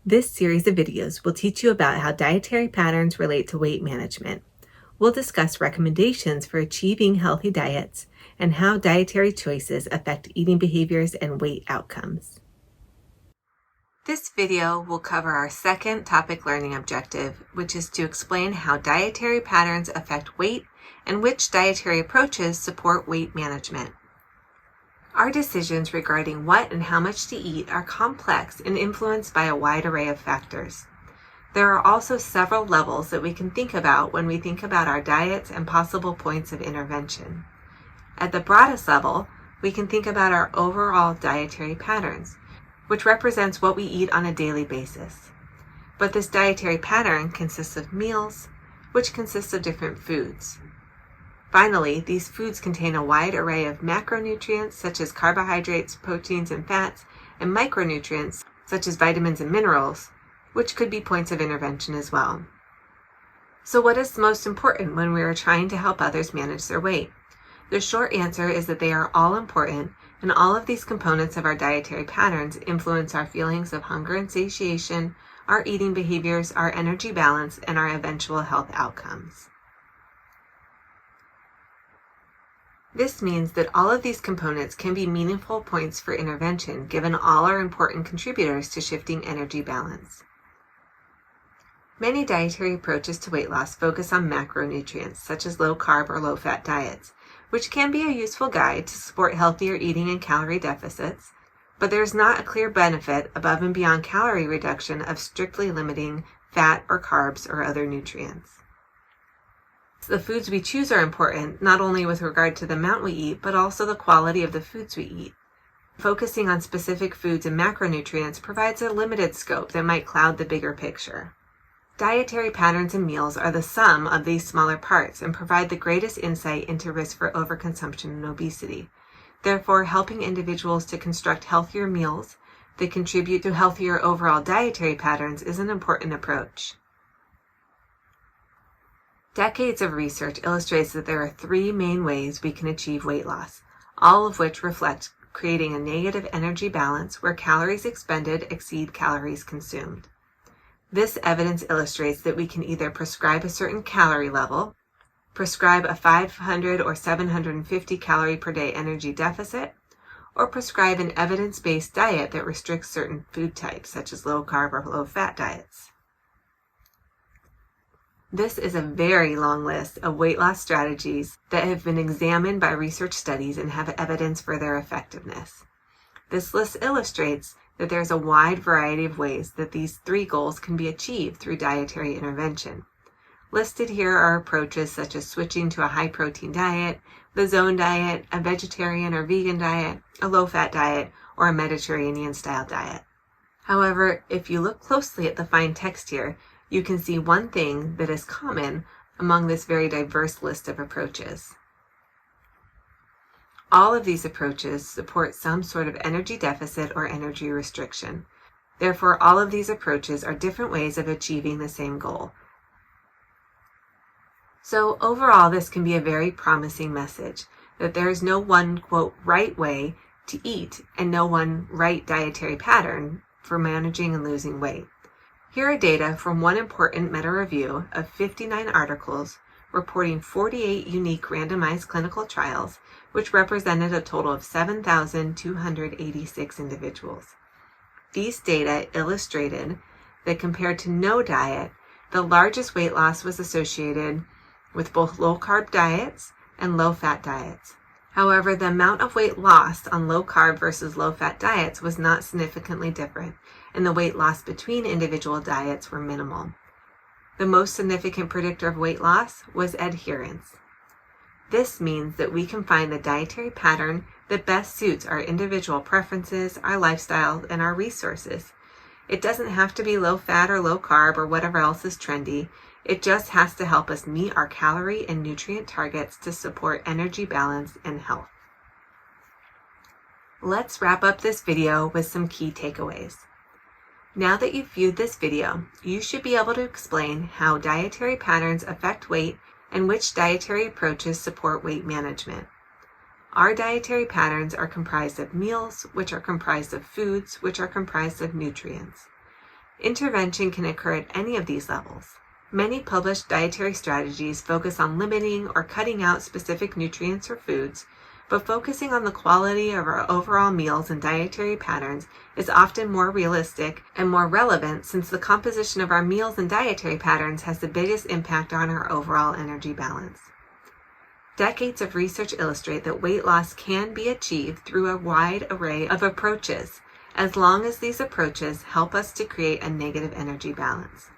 This series of videos will teach you about how dietary patterns relate to weight management. We'll discuss recommendations for achieving healthy diets and how dietary choices affect eating behaviors and weight outcomes. This video will cover our second topic learning objective, which is to explain how dietary patterns affect weight and which dietary approaches support weight management. Our decisions regarding what and how much to eat are complex and influenced by a wide array of factors. There are also several levels that we can think about when we think about our diets and possible points of intervention. At the broadest level, we can think about our overall dietary patterns, which represents what we eat on a daily basis. But this dietary pattern consists of meals, which consists of different foods. Finally, these foods contain a wide array of macronutrients such as carbohydrates, proteins, and fats, and micronutrients such as vitamins and minerals, which could be points of intervention as well. So what is most important when we are trying to help others manage their weight? The short answer is that they are all important, and all of these components of our dietary patterns influence our feelings of hunger and satiation, our eating behaviors, our energy balance, and our eventual health outcomes. This means that all of these components can be meaningful points for intervention, given all are important contributors to shifting energy balance. Many dietary approaches to weight loss focus on macronutrients, such as low-carb or low-fat diets, which can be a useful guide to support healthier eating and calorie deficits, but there is not a clear benefit above and beyond calorie reduction of strictly limiting fat or carbs or other nutrients. The foods we choose are important, not only with regard to the amount we eat, but also the quality of the foods we eat. Focusing on specific foods and macronutrients provides a limited scope that might cloud the bigger picture. Dietary patterns and meals are the sum of these smaller parts and provide the greatest insight into risk for overconsumption and obesity. Therefore, helping individuals to construct healthier meals that contribute to healthier overall dietary patterns is an important approach. Decades of research illustrates that there are three main ways we can achieve weight loss, all of which reflect creating a negative energy balance where calories expended exceed calories consumed. This evidence illustrates that we can either prescribe a certain calorie level, prescribe a 500 or 750 calorie per day energy deficit, or prescribe an evidence-based diet that restricts certain food types, such as low-carb or low-fat diets. This is a very long list of weight loss strategies that have been examined by research studies and have evidence for their effectiveness. This list illustrates that there's a wide variety of ways that these three goals can be achieved through dietary intervention. Listed here are approaches such as switching to a high-protein diet, the zone diet, a vegetarian or vegan diet, a low-fat diet, or a Mediterranean-style diet. However, if you look closely at the fine text here, you can see one thing that is common among this very diverse list of approaches. All of these approaches support some sort of energy deficit or energy restriction. Therefore, all of these approaches are different ways of achieving the same goal. So overall, this can be a very promising message that there is no one, quote, right way to eat and no one right dietary pattern for managing and losing weight. Here are data from one important meta-review of 59 articles reporting 48 unique randomized clinical trials, which represented a total of 7,286 individuals. These data illustrated that compared to no diet, the largest weight loss was associated with both low-carb diets and low-fat diets. However, the amount of weight lost on low-carb versus low-fat diets was not significantly different, and the weight loss between individual diets were minimal. The most significant predictor of weight loss was adherence. This means that we can find the dietary pattern that best suits our individual preferences, our lifestyle, and our resources. It doesn't have to be low-fat or low-carb or whatever else is trendy. It just has to help us meet our calorie and nutrient targets to support energy balance and health. Let's wrap up this video with some key takeaways. Now that you've viewed this video, you should be able to explain how dietary patterns affect weight and which dietary approaches support weight management. Our dietary patterns are comprised of meals, which are comprised of foods, which are comprised of nutrients. Intervention can occur at any of these levels. Many published dietary strategies focus on limiting or cutting out specific nutrients or foods, but focusing on the quality of our overall meals and dietary patterns is often more realistic and more relevant, since the composition of our meals and dietary patterns has the biggest impact on our overall energy balance. Decades of research illustrate that weight loss can be achieved through a wide array of approaches, as long as these approaches help us to create a negative energy balance.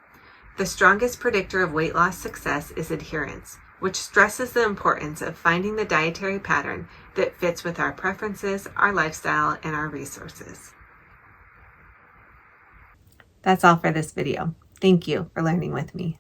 The strongest predictor of weight loss success is adherence, which stresses the importance of finding the dietary pattern that fits with our preferences, our lifestyle, and our resources. That's all for this video. Thank you for learning with me.